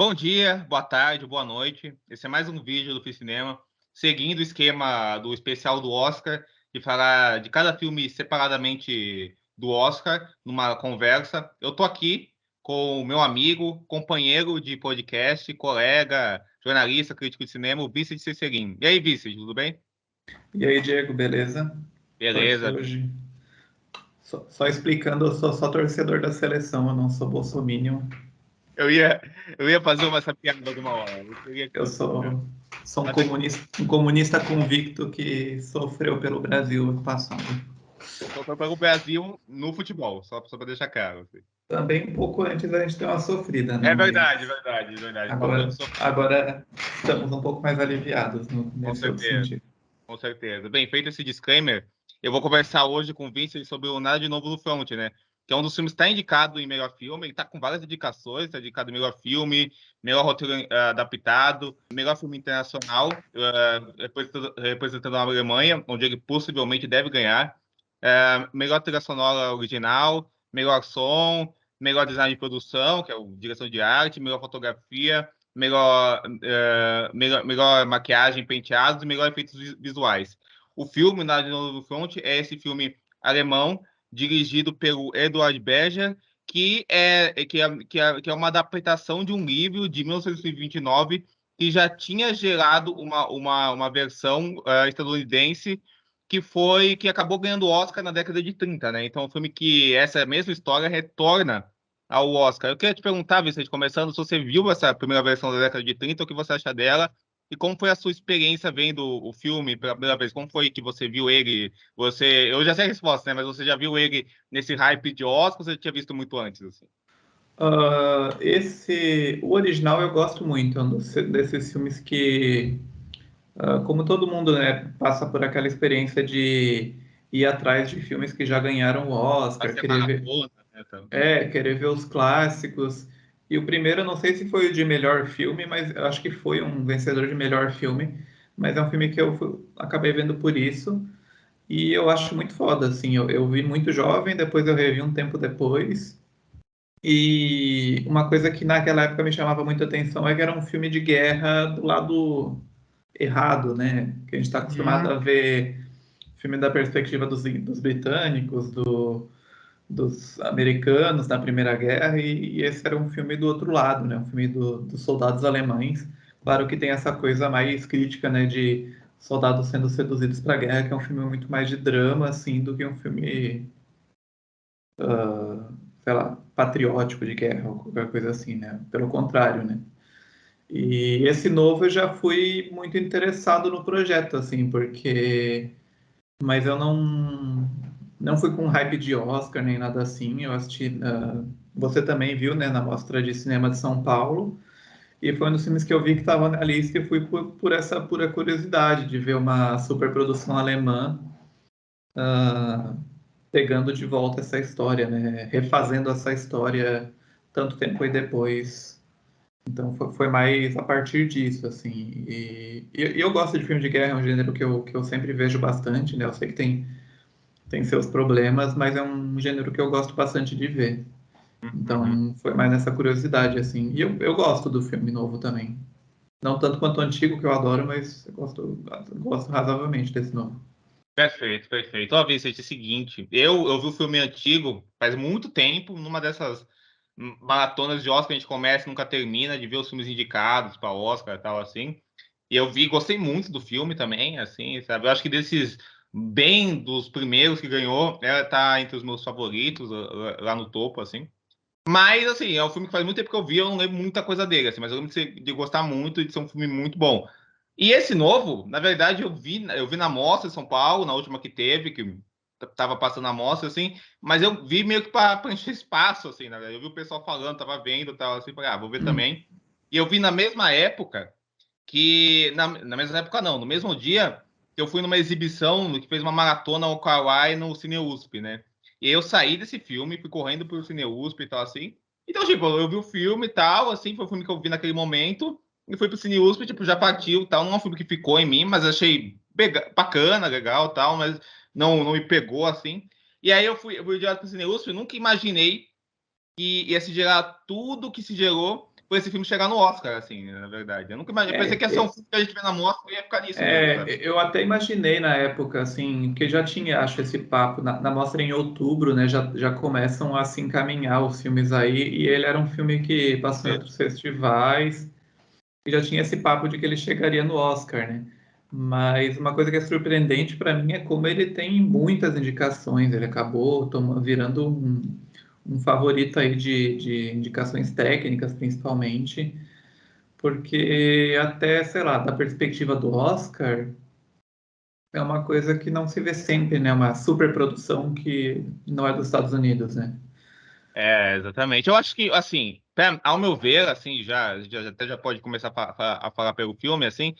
Bom dia, boa tarde, boa noite. Esse é mais um vídeo do Fiz Cinema, seguindo o esquema do especial do Oscar, de falar de cada filme separadamente do Oscar, numa conversa. Eu tô aqui com o meu amigo, companheiro de podcast, colega, jornalista, crítico de cinema, o Vicente Cesserim. E aí, Vicente, tudo bem? E aí, Diego, beleza? Tô aqui Beleza. hoje. Só explicando, eu sou só torcedor da seleção, eu não sou bolsominion. Eu ia, eu ia fazer essa piada alguma hora. Eu queria que Eu você fizesse. sou Mas é um comunista convicto que sofreu pelo Brasil passado. só foi para o Brasil no futebol, só para deixar claro, assim. Também um pouco antes a gente deu uma sofrida, né? É verdade, Mas verdade, verdade. Falando agora, sobre. agora estamos um pouco mais aliviados Com nesse outro certeza, sentido. com certeza. Bem, feito esse disclaimer, eu vou conversar hoje com o Vincent sobre o Nada de Novo no Front, né? Que é um dos filmes que está indicado em melhor filme. Ele está com várias indicações, está indicado em melhor filme, melhor roteiro adaptado, melhor filme internacional, representando a Alemanha, onde ele possivelmente deve ganhar. Melhor trilha sonora original, melhor som, melhor design de produção, que é o direção de arte, melhor fotografia, melhor maquiagem, penteados e melhor efeitos visuais. O filme, Nada de Novo no Front, é esse filme alemão, dirigido pelo Eduard Berger, que é uma adaptação de um livro de 1929 que já tinha gerado uma versão estadunidense que acabou ganhando o Oscar na década de 30, né? Então, é um filme que essa mesma história retorna ao Oscar. Eu queria te perguntar, Vicente, começando, se você viu essa primeira versão da década de 30, o que você acha dela e como foi a sua experiência vendo o filme pela primeira vez? Como foi que você viu ele? Eu já sei a resposta, né? Mas você já viu ele nesse hype de Oscar ou você tinha visto muito antes? Assim? O original eu gosto muito, é um desses filmes que, como todo mundo, né, passa por aquela experiência de ir atrás de filmes que já ganharam o Vai Oscar, ser maratona, né? querer ver os clássicos. E o primeiro, eu não sei se foi o de melhor filme, mas eu acho que foi um vencedor de melhor filme. Mas é um filme que acabei vendo por isso. E eu acho muito foda, assim. Eu vi muito jovem, depois eu revi um tempo depois. E uma coisa que naquela época me chamava muita atenção é que era um filme de guerra do lado errado, né? Que a gente está acostumado Uhum. a ver filme da perspectiva dos britânicos, dos americanos na Primeira Guerra, e esse era um filme do outro lado, né? Um filme dos soldados alemães. Claro que tem essa coisa mais crítica, né? De soldados sendo seduzidos para a guerra, que é um filme muito mais de drama, assim, do que um filme, sei lá, patriótico de guerra ou qualquer coisa assim, né? Pelo contrário, né? E esse novo eu já fui muito interessado no projeto, assim, porque mas eu não fui com hype de Oscar nem nada assim. Eu assisti, você também viu, né, na Mostra de Cinema de São Paulo, e foi um dos filmes que eu vi que estava na lista e fui por essa pura curiosidade de ver uma superprodução alemã pegando de volta essa história, né, refazendo essa história tanto tempo e depois. Então foi mais a partir disso, assim. E eu gosto de filme de guerra, é um gênero que eu sempre vejo bastante, né? Eu sei que tem seus problemas, mas é um gênero que eu gosto bastante de ver. Uhum. Então, foi mais nessa curiosidade, assim. E eu gosto do filme novo também. Não tanto quanto o antigo, que eu adoro, mas eu gosto razoavelmente desse novo. Perfeito, perfeito. Ó, Vicente, é o seguinte, eu vi o filme antigo faz muito tempo, numa dessas maratonas de Oscar que a gente começa e nunca termina, de ver os filmes indicados para Oscar e tal, assim. E eu vi, gostei muito do filme também, assim, sabe? Eu acho que desses, bem dos primeiros que ganhou, tá entre os meus favoritos, lá no topo, assim. Mas, assim, é um filme que faz muito tempo que eu vi, eu não lembro muita coisa dele, assim, mas eu lembro de gostar muito e de ser um filme muito bom. E esse novo, na verdade, eu vi na Mostra em São Paulo, na última que teve, que tava passando a mostra, assim, mas eu vi meio que para encher espaço, assim, né? Eu vi o pessoal falando, tava vendo, tava assim, falei, vou ver também. E eu vi na mesma época na mesma época não, no mesmo dia, eu fui numa exibição que fez uma maratona ao Kauai no Cine USP, né? E aí eu saí desse filme, fui correndo pro Cine USP e tal, assim. Então, tipo, eu vi o filme e tal, assim, foi um filme que eu vi naquele momento, e fui pro Cine USP, tipo, já partiu tal. Não é um filme que ficou em mim, mas achei bacana, legal tal, mas não me pegou, assim. E aí eu fui direto pro Cine USP, nunca imaginei que ia se gerar tudo que se gerou por esse filme chegar no Oscar, assim, na verdade. Eu nunca imaginei, eu pensei que ia ser um filme que a gente vê na mostra e ia ficar nisso mesmo, sabe? Eu até imaginei na época, assim, que já tinha, acho, esse papo, na mostra em outubro, né, já começam a se encaminhar os filmes aí, e ele era um filme que passou em outros festivais, e já tinha esse papo de que ele chegaria no Oscar, né? Mas uma coisa que é surpreendente para mim é como ele tem muitas indicações, ele acabou virando um favorito aí de indicações técnicas, principalmente, porque até, sei lá, da perspectiva do Oscar, é uma coisa que não se vê sempre, né? Uma superprodução que não é dos Estados Unidos, né? Exatamente. Eu acho que, assim, ao meu ver, assim, até já pode começar a falar pelo filme, assim,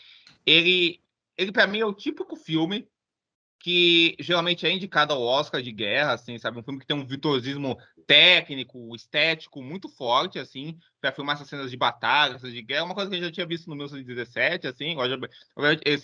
ele, ele para mim é o típico filme que geralmente é indicado ao Oscar de guerra, assim, sabe? Um filme que tem um virtuosismo técnico, estético muito forte, assim, para filmar essas cenas de batalha, cenas de guerra, uma coisa que eu já tinha visto no 1917, assim,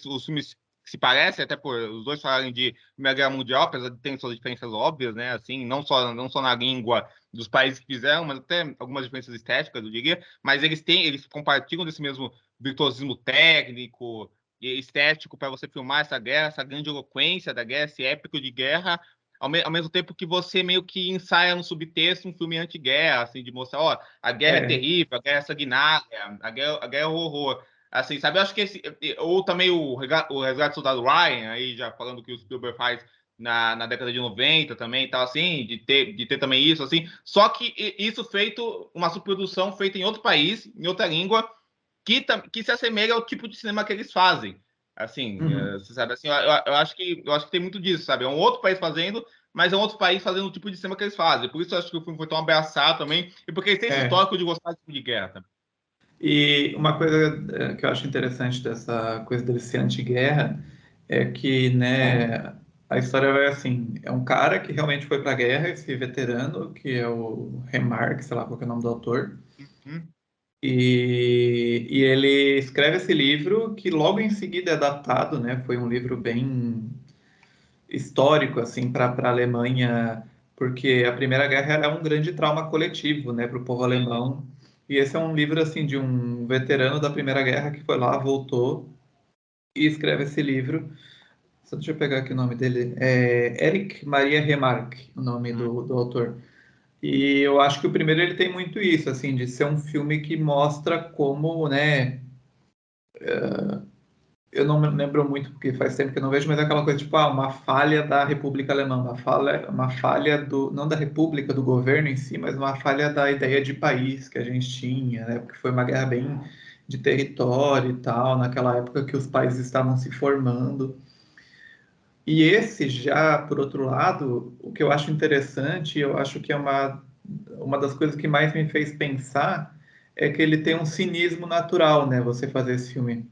os filmes se parecem, até por os dois falarem de Primeira Guerra Mundial, apesar de terem suas diferenças óbvias, né, assim, não só na língua dos países que fizeram, mas até algumas diferenças estéticas, eu diria, mas eles compartilham desse mesmo virtuosismo técnico, estético para você filmar essa guerra, essa grande eloquência da guerra, esse épico de guerra, ao mesmo tempo que você meio que ensaia no subtexto um filme anti-guerra, assim, de mostrar, ó, a guerra é É, terrível, a guerra é sanguinária, a guerra é o horror. Assim, sabe? Eu acho que ou também o Resgate do Soldado Ryan, aí já falando que o Spielberg faz na década de 90 também, tal, assim, de ter também isso, assim. Só que isso feito, uma superprodução feita em outro país, em outra língua, que se assemelha ao tipo de cinema que eles fazem. Assim, uhum, você sabe, assim, eu acho que tem muito disso, sabe? É um outro país fazendo, mas é um outro país fazendo o tipo de cinema que eles fazem. Por isso eu acho que o filme foi tão abraçado também, e porque eles têm esse é. histórico de gostar de tipo de guerra também. E uma coisa que eu acho interessante dessa coisa dele ser anti-guerra é que, né, a história vai assim, é um cara que realmente foi para a guerra, esse veterano, que é o Remarque, sei lá qual que é o nome do autor, Hum, e ele escreve esse livro que logo em seguida é adaptado, né, foi um livro bem histórico assim para a Alemanha, porque a Primeira Guerra era um grande trauma coletivo, né, para o povo sim. alemão. E esse é um livro assim de um veterano da Primeira Guerra que foi lá, voltou e escreve esse livro. Só deixa eu pegar aqui o nome dele. É Erich Maria Remarque, o nome Hum, do autor. E eu acho que o primeiro ele tem muito isso, assim, de ser um filme que mostra como, né, eu não me lembro muito porque faz tempo que eu não vejo, mas é aquela coisa tipo, uma falha da República Alemã, uma falha do, não da República, do governo em si, mas uma falha da ideia de país que a gente tinha, né? Porque foi uma guerra bem de território e tal, naquela época que os países estavam se formando. E esse já, por outro lado, o que eu acho interessante, eu acho que é uma das coisas que mais me fez pensar, é que ele tem um cinismo natural, né? Você fazer esse filme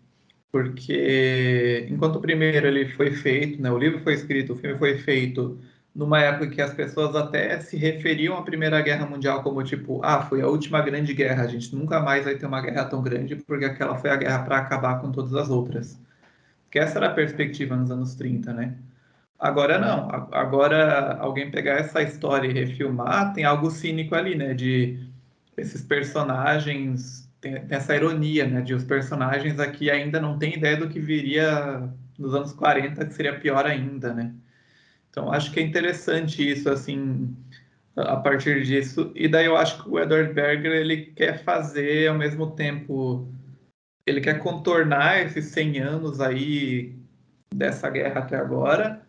porque enquanto o primeiro ele foi feito, né, o livro foi escrito, o filme foi feito numa época que as pessoas até se referiam à Primeira Guerra Mundial como tipo, foi a última grande guerra, a gente nunca mais vai ter uma guerra tão grande porque aquela foi a guerra para acabar com todas as outras. Que essa era a perspectiva nos anos 30, né? Agora uhum. não, agora alguém pegar essa história e refilmar, tem algo cínico ali, né, de esses personagens tem essa ironia, né, de os personagens aqui ainda não têm ideia do que viria nos anos 40, que seria pior ainda, né? Então acho que é interessante isso, assim, a partir disso. E daí eu acho que o Edward Berger, ele quer fazer ao mesmo tempo, ele quer contornar esses 100 anos aí dessa guerra até agora,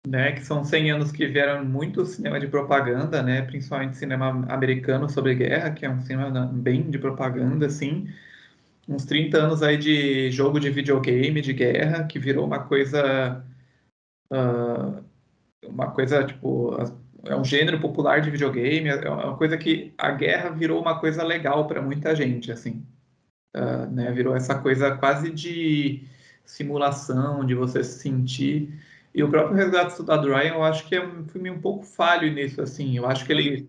né, que são 100 anos que vieram muito cinema de propaganda, né, principalmente cinema americano sobre guerra, que é um cinema bem de propaganda, assim, uns 30 anos aí de jogo de videogame de guerra, que virou uma coisa tipo, é um gênero popular de videogame, é uma coisa que a guerra virou uma coisa legal para muita gente, assim, né, virou essa coisa quase de simulação, de você se sentir. E o próprio Resgate do Soldado Ryan, eu acho que é um filme um pouco falho nisso, assim. Eu acho que Sim.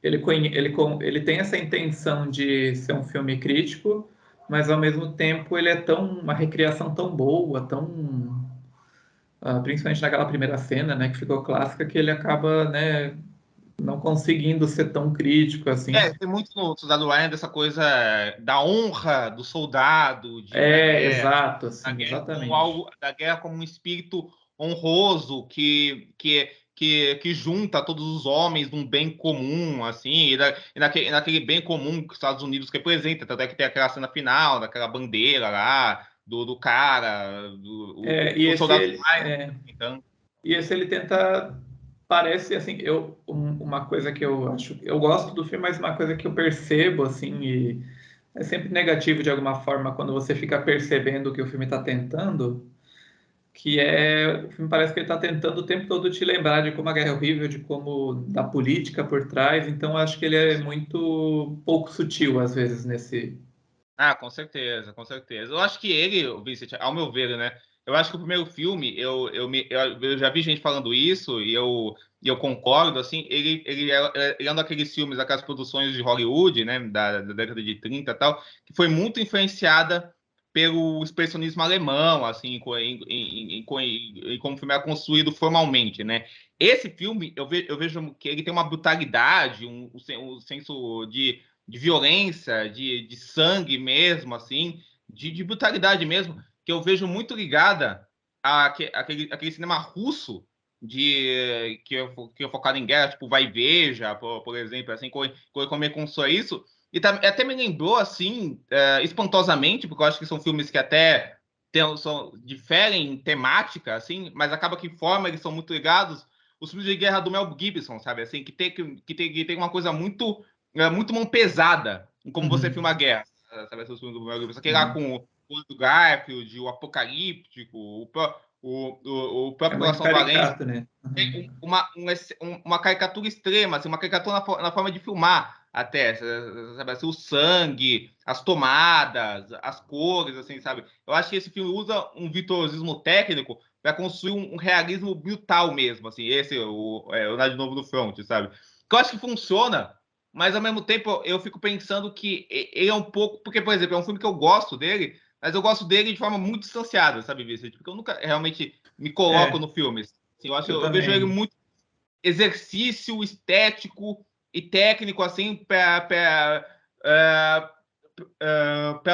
ele tem essa intenção de ser um filme crítico, mas ao mesmo tempo ele é uma recriação tão boa, principalmente naquela primeira cena, né, que ficou clássica, que ele acaba, né, não conseguindo ser tão crítico assim. Tem muito no Soldado Ryan dessa coisa da honra do soldado, Exato, da assim, guerra como exatamente. algo, da guerra como um espírito honroso que junta todos os homens num bem comum, assim, naquele bem comum que os Estados Unidos representa, tanto é que tem aquela cena final, daquela bandeira lá, do cara, É, e o esse, soldado ele- Ryan, é, então, e esse ele tenta, parece assim, uma coisa que eu acho, eu gosto do filme, mas uma coisa que eu percebo, assim, e é sempre negativo de alguma forma quando você fica percebendo o que o filme está tentando, que é, o filme parece que ele está tentando o tempo todo te lembrar de como a guerra é horrível, de como da política por trás, então eu acho que ele é muito pouco sutil às vezes nesse. ah, com certeza, com certeza. Eu acho que ele, o Vincent, ao meu ver, né? Eu acho que o primeiro filme, eu já vi gente falando isso e eu concordo, assim, ele é um daqueles filmes, daquelas produções de Hollywood, né, da década de 30 e tal, que foi muito influenciada pelo expressionismo alemão, assim, em como o filme é construído formalmente, né? Esse filme, eu vejo que ele tem uma brutalidade, um senso de violência, de sangue mesmo, assim, de brutalidade mesmo, que eu vejo muito ligada àquele cinema russo que é focado em guerra, tipo Vai e Veja, por exemplo, assim, como é com isso. E até me lembrou, assim, espantosamente, porque eu acho que são filmes que até diferem em temática, assim, mas acaba que forma eles são muito ligados. Os filmes de guerra do Mel Gibson, sabe? Assim, que tem uma coisa muito mão pesada em como você filma a Uhum, guerra, sabe? Esses filmes do Mel Gibson. Aquele lá sim. com o Andrew Garfield, o Apocalíptico, o É próprio muito Coração Valente. caricato, né? Uhum. Tem uma caricatura extrema, assim, uma caricatura na forma de filmar até, sabe? Assim, o sangue, as tomadas, as cores, assim, sabe? Eu acho que esse filme usa um virtuosismo técnico para construir um realismo brutal mesmo, assim, esse, o Nada de Novo no Front, sabe? Que eu acho que funciona, mas ao mesmo tempo eu fico pensando que ele é um pouco. Porque, por exemplo, é um filme que eu gosto dele, mas eu gosto dele de forma muito distanciada, sabe, Vicente? Porque eu nunca realmente me coloco É, no filme. Assim, eu eu vejo ele também. muito exercício estético e técnico, assim, para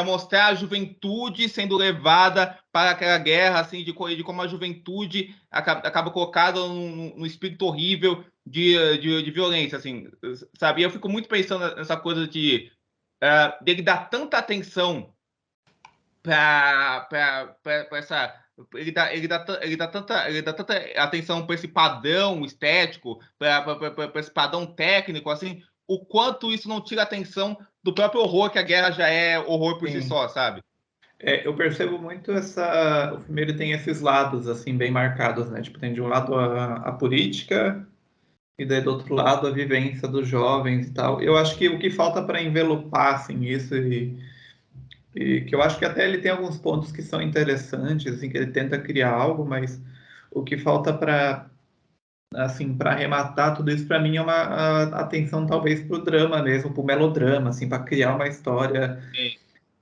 mostrar a juventude sendo levada para aquela guerra, assim, de como a juventude acaba colocada num espírito horrível de violência, assim, sabe? E eu fico muito pensando nessa coisa dele dar tanta atenção para essa. Ele dá tanta atenção para esse padrão estético, para esse padrão técnico, assim, o quanto isso não tira atenção do próprio horror, que a guerra já é horror por si Sim. só, sabe? Eu percebo muito essa. O filme ele tem esses lados assim bem marcados, né? Tipo, tem de um lado a política e daí do outro lado a vivência dos jovens e tal. Eu acho que o que falta para envelopar assim isso e que eu acho que até ele tem alguns pontos que são interessantes, assim, que ele tenta criar algo, mas o que falta para assim para arrematar tudo isso para mim é uma atenção talvez para o drama mesmo, para o melodrama, assim, para criar uma história Sim,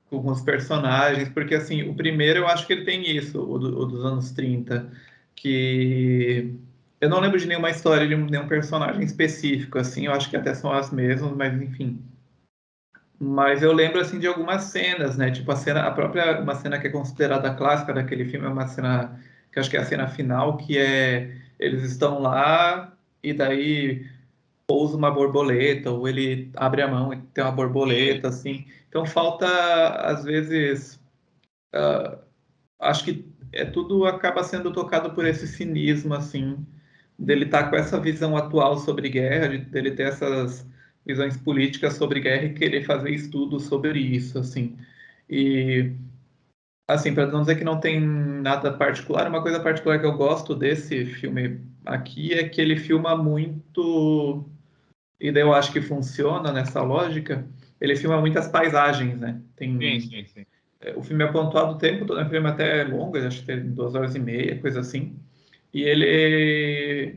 com alguns personagens, porque assim, o primeiro eu acho que ele tem isso, o dos anos 30 que eu não lembro de nenhuma história de nenhum personagem específico, assim, eu acho que até são as mesmas, mas enfim. Mas eu lembro assim de algumas cenas, né? Tipo a própria uma cena que é considerada clássica daquele filme é uma cena que eu acho que é a cena final, que é eles estão lá e daí pousa uma borboleta, ou ele abre a mão e tem uma sim, borboleta, assim. Então falta, às vezes, acho que tudo acaba sendo tocado por esse cinismo, assim, dele estar com essa visão atual sobre guerra, dele ter essas visões políticas sobre guerra e querer fazer estudos sobre isso, assim. E, assim, para não dizer que não tem nada particular, uma coisa particular que eu gosto desse filme aqui é que ele filma muito, e daí eu acho que funciona nessa lógica, ele filma muitas paisagens, né? sim, Tem sim, sim. o filme é pontuado o tempo todo, é um filme até longo, acho que tem 2 horas e meia, coisa assim. E ele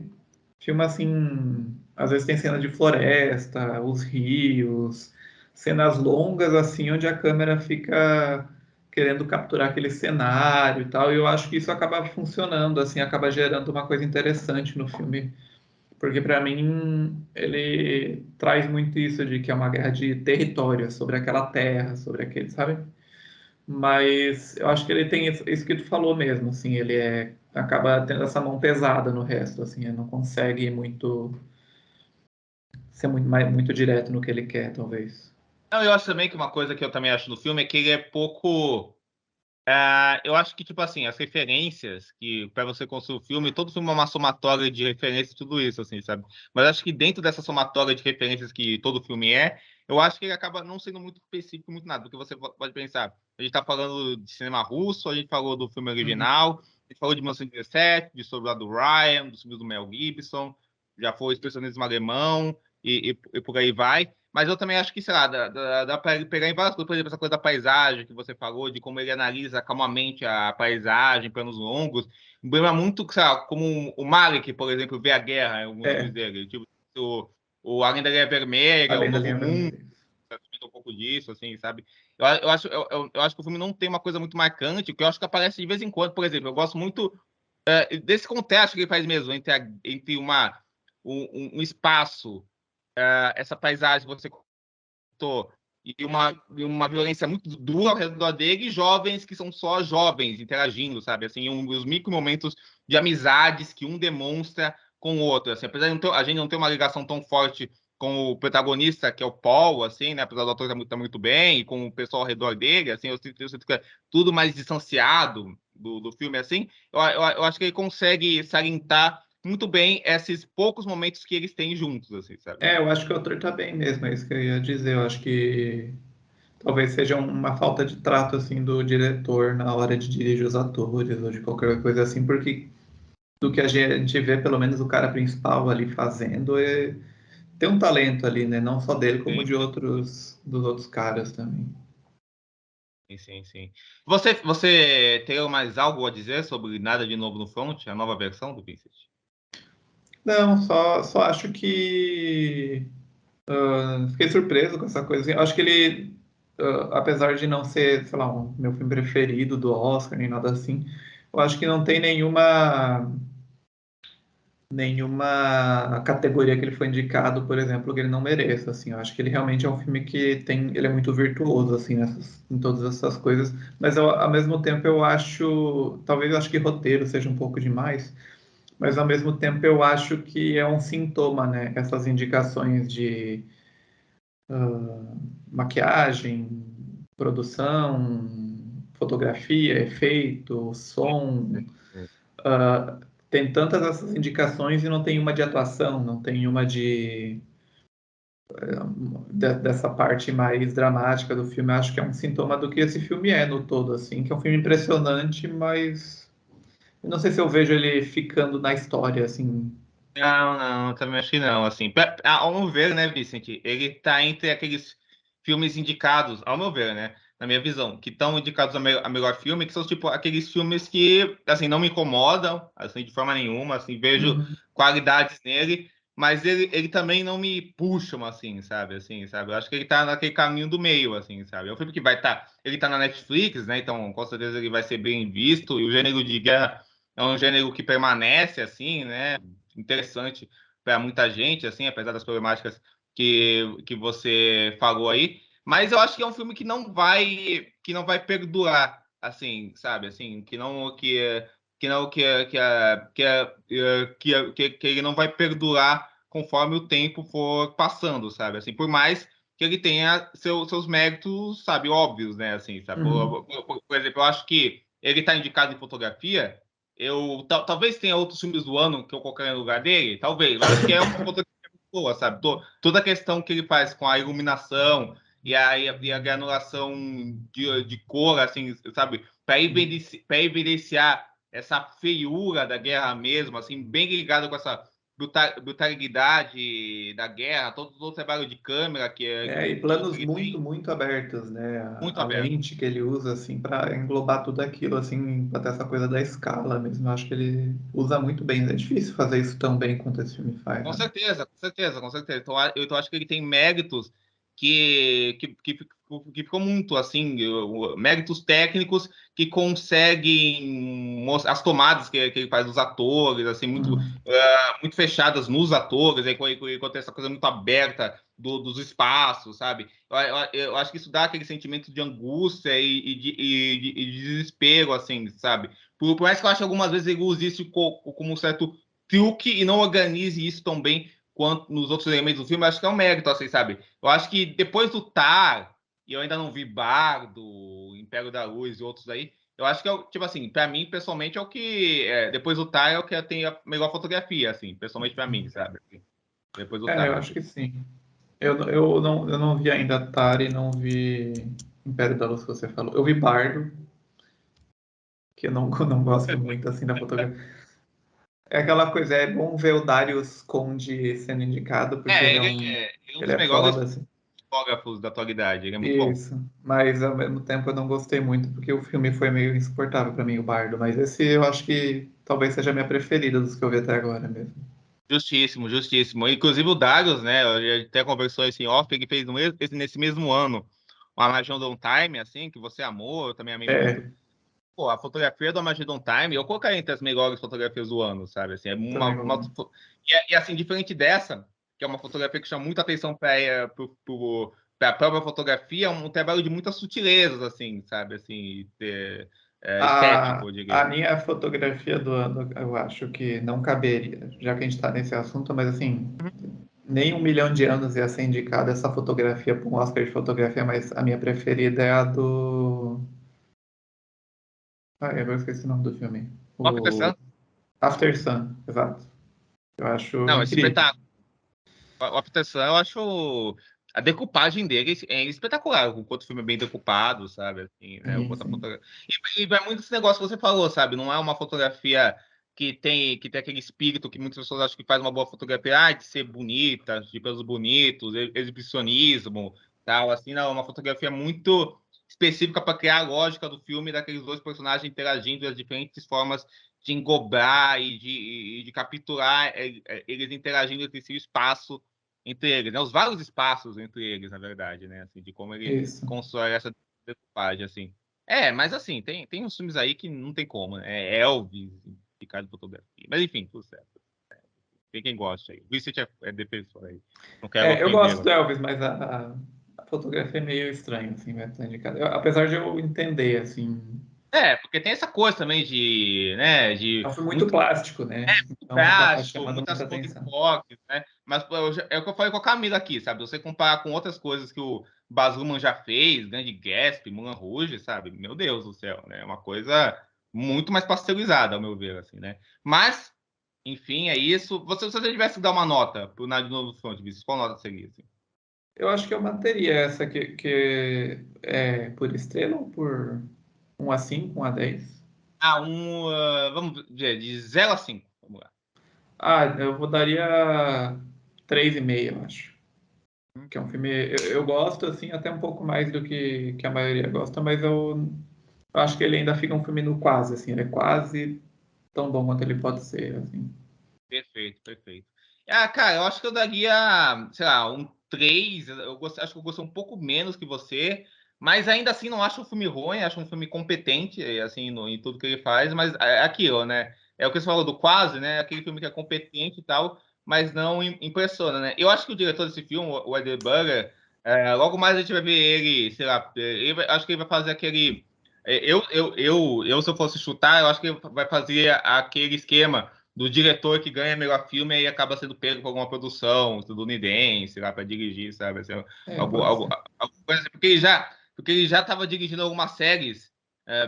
filma assim, às vezes tem cena de floresta, os rios, cenas longas assim, onde a câmera fica querendo capturar aquele cenário e tal. E eu acho que isso acaba funcionando, assim, acaba gerando uma coisa interessante no filme Porque para mim ele traz muito isso de que é uma guerra de território, sobre aquela terra, sobre aquele, sabe? Mas eu acho que ele tem isso que tu falou mesmo, assim, acaba tendo essa mão pesada no resto, assim, ele não consegue muito ser muito direto no que ele quer, talvez. Não, eu acho também que uma coisa que eu também acho no filme é que ele é pouco. Eu acho que, tipo assim, as referências que para você construir o filme, todo filme é uma somatória de referências e tudo isso, assim, sabe? Mas acho que dentro dessa somatória de referências que todo filme eu acho que ele acaba não sendo muito específico, muito nada, porque você pode pensar, a gente tá falando de cinema russo, a gente falou do filme Uhum. original, a gente falou de 1917, de Soldado Ryan, dos filmes do Mel Gibson, já foi expressionismo alemão e por aí vai. Mas eu também acho que, sei lá, dá para pegar em várias coisas, por exemplo, essa coisa da paisagem que você falou, de como ele analisa calmamente a paisagem, planos longos. Me lembra muito, sei lá, como o Malick, por exemplo, vê a guerra em alguns filmes É, dele. Tipo, o Além da Linha Vermelha, o além da Novo linha Mundo, vermelha. um pouco disso, assim, sabe? Eu acho que o filme não tem uma coisa muito marcante, que eu acho que aparece de vez em quando, por exemplo. Eu gosto muito desse contraste que ele faz mesmo entre um espaço, essa paisagem que você e uma violência muito dura ao redor dele, e jovens que são só jovens interagindo, sabe? Assim, os micro momentos de amizades que um demonstra com o outro. Assim, apesar de a gente não ter uma ligação tão forte com o protagonista, que é o Paul, assim, né? Apesar do ator estar muito bem, e com o pessoal ao redor dele, assim, eu sinto que é tudo mais distanciado do filme, assim. Eu acho que ele consegue salientar muito bem esses poucos momentos que eles têm juntos, assim, sabe? É, eu acho que o autor tá bem mesmo, é isso que eu ia dizer. Eu acho que talvez seja uma falta de trato assim do diretor na hora de dirigir os atores ou de qualquer coisa assim, porque do que a gente vê, pelo menos o cara principal ali fazendo, tem um talento ali, né? Não só dele, como Sim. de dos outros caras também. Sim, sim, sim. Você tem mais algo a dizer sobre Nada de Novo no Front, a nova versão do Vincent? Não, só acho que fiquei surpreso com essa coisa. Assim. Acho que ele, apesar de não ser, sei lá, um meu filme preferido do Oscar, nem nada assim, eu acho que não tem nenhuma categoria que ele foi indicado, por exemplo, que ele não mereça, assim. Eu acho que ele realmente é um filme que ele é muito virtuoso, assim, em todas essas coisas. Mas ao mesmo tempo eu acho, talvez eu acho que roteiro seja um pouco demais, mas ao mesmo tempo eu acho que é um sintoma, né? Essas indicações de maquiagem, produção, fotografia, efeito, som. Tem tantas essas indicações e não tem uma de atuação, não tem uma dessa parte mais dramática do filme. Acho que é um sintoma do que esse filme é no todo, assim, que é um filme impressionante, mas eu não sei se eu vejo ele ficando na história, assim. Não, não, também acho que não. Assim, ao meu ver, né, Vicente, ele tá entre aqueles filmes indicados, ao meu ver, né, na minha visão, que estão indicados a melhor filme, que são tipo aqueles filmes que, assim, não me incomodam, assim, de forma nenhuma, assim, vejo Uhum, qualidades nele, mas ele também não me puxam, assim, sabe? Eu acho que ele tá naquele caminho do meio, assim, sabe? É um filme que ele tá na Netflix, né, então com certeza ele vai ser bem visto, e o gênero de guerra é um gênero que permanece, assim, né, interessante para muita gente, assim, apesar das problemáticas que você falou aí. Mas eu acho que é um filme que não vai perdurar, assim, sabe, assim, que ele não vai perdurar conforme o tempo for passando, sabe, assim, por mais que ele tenha seus méritos, sabe, óbvios, né, assim, sabe, uhum. por exemplo, eu acho que ele está indicado em fotografia, talvez tenha outros filmes do ano que eu colocaria no lugar dele, talvez, mas porque é uma fotografia muito boa, sabe? Toda a questão que ele faz com a iluminação e a granulação de cor, assim, sabe? Para evidenciar essa feiura da guerra mesmo, assim, bem ligado com essa brutalidade da guerra, todo o trabalho de câmera É, e que planos ele muito, tem, muito abertos, né? muito A aberto. lente que ele usa, assim, para englobar tudo aquilo, assim, até essa coisa da escala mesmo. Eu acho que ele usa muito bem. É difícil fazer isso tão bem quanto esse filme faz, Com né? certeza, com certeza, com certeza. Então, eu acho que ele tem méritos que ficou muito assim, méritos técnicos que conseguem as tomadas que ele faz dos atores, assim, muito fechadas nos atores, enquanto essa coisa muito aberta dos espaços, sabe? Eu acho que isso dá aquele sentimento de angústia e de desespero, assim, sabe? Por mais que eu acho que algumas vezes ele use isso como um certo truque e não organize isso tão bem quanto nos outros elementos do filme, acho que é um mérito, assim, sabe? Eu acho que depois do Tar, e eu ainda não vi Bardo, Império da Luz e outros aí, eu acho que, tipo assim, pra mim, pessoalmente, é o que... depois do Tar é o que tem a melhor fotografia, assim, pessoalmente pra mim, sabe? Depois do É, eu Tar. acho que sim. Eu não vi ainda Atari, não vi Império da Luz que você falou. Eu vi Bardo, que eu não, eu não gosto muito assim da fotografia. É aquela coisa, é bom ver o Darius Conde sendo indicado, porque ele é um, Ele é um ele dos é melhores foda, assim. fotógrafos da atualidade, ele é muito bom. Isso. Mas ao mesmo tempo eu não gostei muito, porque o filme foi meio insuportável pra mim, o Bardo. Mas esse eu acho que talvez seja a minha preferida dos que eu vi até agora mesmo. Justíssimo, justíssimo. Inclusive o Darius, né? A gente até conversou assim, off, ele fez nesse mesmo ano uma Armageddon Time, assim, que você amou, eu também amei muito. É, Pô, a fotografia do Armageddon Time, eu colocaria entre as melhores fotografias do ano, sabe? Assim, é também gosto. assim, diferente dessa, que é uma fotografia que chama muita atenção para a própria fotografia, é um trabalho de muitas sutilezas, assim, sabe? Assim, estético, eu A diria. minha fotografia do ano, eu acho que não caberia, já que a gente está nesse assunto, mas assim, nem 1 milhão de anos ia ser indicada essa fotografia para um Oscar de fotografia, mas a minha preferida é a do. Ah, eu esqueci o nome do filme. After O Sun? After Sun, exato. Eu acho Não, esse incrível. espetáculo. O After Sun, eu acho a decupagem dele é espetacular, o quanto o filme é bem decupado, sabe? Assim, né? O Sim, quanto a sim. fotografia... E vai muito esse negócio que você falou, sabe? Não é uma fotografia que tem aquele espírito que muitas pessoas acham que faz uma boa fotografia, de ser bonita, de pelos bonitos, exibicionismo, tal, assim, não, é uma fotografia muito específica para criar a lógica do filme daqueles dois personagens interagindo das diferentes formas de engobar e de capturar eles interagindo entre si o espaço entre eles, né? Os vários espaços entre eles, na verdade, né? Assim, de como ele Isso. constrói essa decupagem, assim. Mas assim, tem uns filmes aí que não tem como, né? Elvis, Ricardo Fotografia. Mas enfim, tudo certo. Tem quem gosta aí. O Vicente é defensor aí. Não quero É, eu gosto ofendê-lo. do Elvis, mas a fotografia é meio estranha, assim, vai estar indicada. Apesar de eu entender, assim, Porque tem essa coisa também de, né, é de um filme muito muito plástico, né? Então acaba plástico, chamando muitas muita atenção. fotofoques, né? Mas pô, é o que eu falei com a Camila aqui, sabe? Você comparar com outras coisas que o Baz Luhrmann já fez, Grande Gatsby, Moulin Rouge, sabe? Meu Deus do céu, né? É uma coisa muito mais pasteurizada, ao meu ver, assim, né? Mas, enfim, é isso. Se você tivesse que dar uma nota pro Nada de Novo Front, qual nota seria, assim? Eu acho que eu manteria essa que é por estrela ou por 1 a 5, 1 a 10. Vamos ver, de 0 a 5. Vamos lá. Ah, eu vou daria 3,5, eu acho. Que é um filme. Eu gosto, assim, até um pouco mais do que a maioria gosta, mas eu acho que ele ainda fica um filme no quase, assim. Ele é quase tão bom quanto ele pode ser, assim. Perfeito, perfeito. Cara, eu acho que eu daria, sei lá, um 3. Acho que eu gostei um pouco menos que você, mas ainda assim não acho um filme ruim, acho um filme competente, assim, em tudo que ele faz, mas é aquilo, né? É o que você falou do quase, né? Aquele filme que é competente e tal, mas não impressiona, né? Eu acho que o diretor desse filme, o Ed Burger, logo mais a gente vai ver ele, sei lá, acho que ele vai fazer aquele. Se eu fosse chutar, eu acho que ele vai fazer aquele esquema do diretor que ganha melhor filme e acaba sendo pego por alguma produção estadunidense lá para dirigir, sabe? Assim, É, algo, pode algo, ser. algo assim, porque ele já estava dirigindo algumas séries